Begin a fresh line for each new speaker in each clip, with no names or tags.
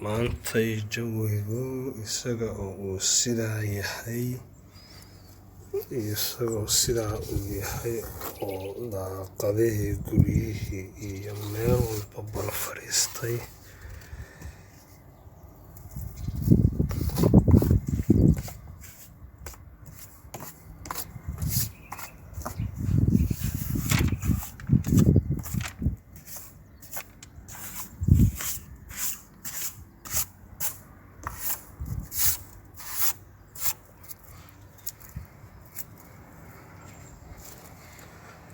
maantay jawigu isaga oo uu sidaa yahay oo daaqadihii guryihii iyo meel walba bala fadhiistay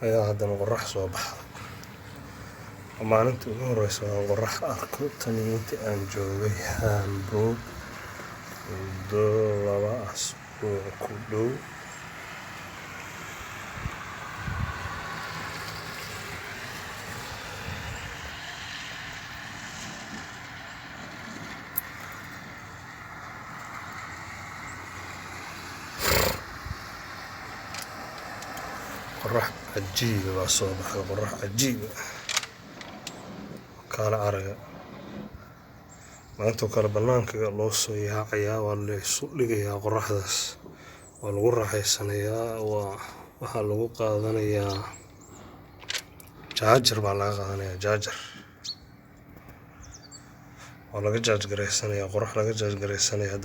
ayaa haddana qorrax soo baxday. Maalintii ugu horreysay aan qorrax arko tan intii aan joogay Hamburg muddo 2 asbuuc ku dhow. qorrax cajiib baa soo baxday, qorrax cajiib kala araga maanta kala banaanka loo soo yaacayaa, waa la isu dhigayaa qorraxdaas, waa lagu raaxaysanayaa, waxaa lagu qaadanayaa jaajar baa laga qaadanayaa jaajar waa laga jaaj gareysanayaa qorrax laga jaaj gareysanayaa.